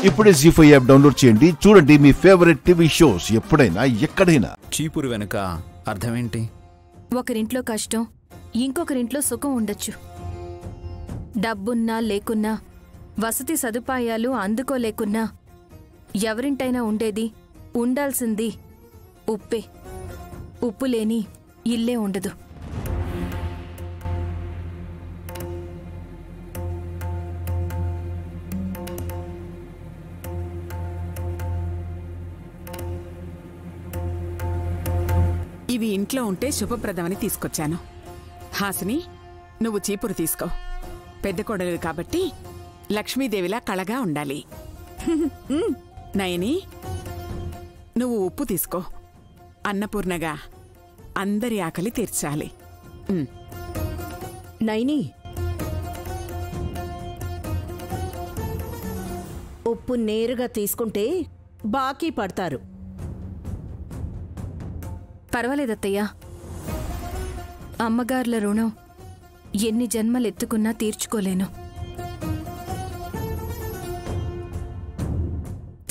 ఇప్పుడే జీ5 app download చేయండి. చూడండి మీ ఫేవరెట్ టీవీ షోస్ ఎప్పుడైనా ఎక్కడైనా. చీపురు వెనుక అర్థమేంటి? ఒకరింట్లో కష్టం, ఇంకొకరింట్లో సుఖం ఉండొచ్చు. డబ్బున్నా లేకున్నా, వసతి సదుపాయాలు అందుకోలేకున్నా, ఎవరింటైనా ఉండేది, ఉండాల్సింది ఉప్పే. ఉప్పు లేని ఇల్లే ఉండదు. ఇవి ఇంట్లో ఉంటే శుభప్రదమని తీసుకొచ్చాను. హాసిని, నువ్వు చీపురు తీసుకో. పెద్ద కోడలు కాబట్టి లక్ష్మీదేవిలా కళగా ఉండాలి. నయని, నువ్వు ఉప్పు తీసుకో. అన్నపూర్ణగా అందరి ఆకలి తీర్చాలి. నైని, ఉప్పు నేరుగా తీసుకుంటే బాకీ పడతారు. పర్వాలేదత్తయ్యా, అమ్మగార్ల రుణం ఎన్ని జన్మలెత్తుకున్నా తీర్చుకోలేను.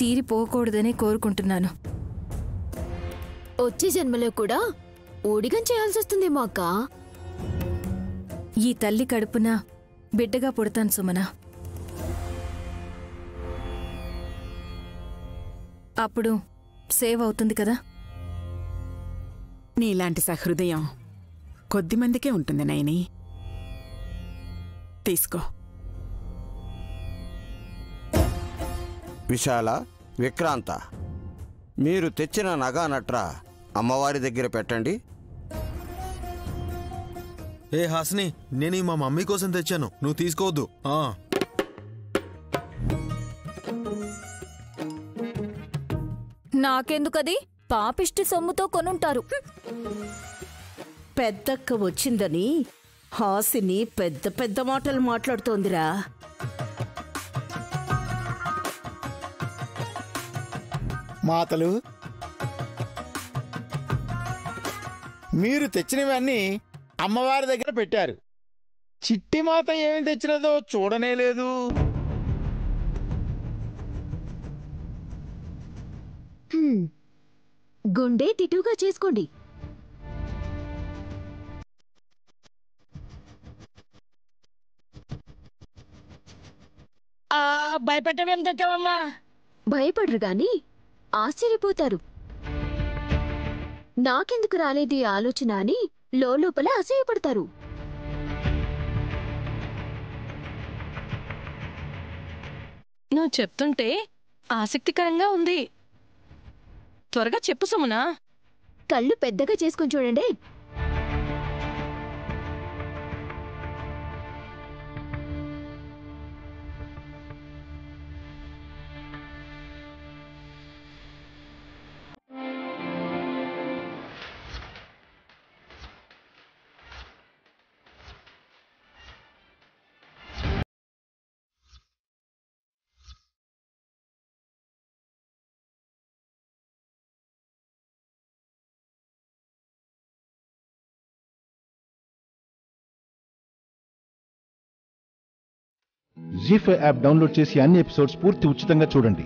తీరిపోకూడదనే కోరుకుంటున్నాను. వచ్చే జన్మలో కూడా ఊడిగం చేయాల్సొస్తుందేమో అక్క. ఈ తల్లి కడుపున బిడ్డగా పుడతాను సుమనా. అప్పుడు సేవ్ అవుతుంది కదా. నీలాంటి సహృదయం కొద్దిమందికే ఉంటుంది నయని. తీసుకో. విశాల, విక్రాంత, మీరు తెచ్చిన నగా నట్రా అమ్మవారి దగ్గర పెట్టండి. ఏ హాసిని, నేను మా మమ్మీ కోసం తెచ్చాను, నువ్వు తీసుకోవద్దు. నాకెందుకది? పాపిష్టి సొమ్ముతో కొనుంటారు. పెద్దక్క వచ్చిందని హాసిని పెద్ద పెద్ద మాటలు మాట్లాడుతోందిరా. మాతలు, మీరు తెచ్చినవన్నీ అమ్మవారి దగ్గర పెట్టారు. చిట్టి మాత ఏమి తెచ్చినదో చూడనే లేదు. గుండె తిటుగా చేసుకోండి. భయపెట్టవేం తెచ్చావమ్మా? భయపడరు గాని ఆశ్చర్యపోతారు. నాకెందుకు రాలేదు ఈ ఆలోచన అని లోపల అసూయపడతారు. నువ్వు చెప్తుంటే ఆసక్తికరంగా ఉంది. త్వరగా చెప్పు సుమనా. కళ్ళు పెద్దగా చేసుకుని చూడండి. జీ5 యాప్ డౌన్లోడ్ చేసి అన్ని ఎపిసోడ్స్ పూర్తి ఉచితంగా చూడండి.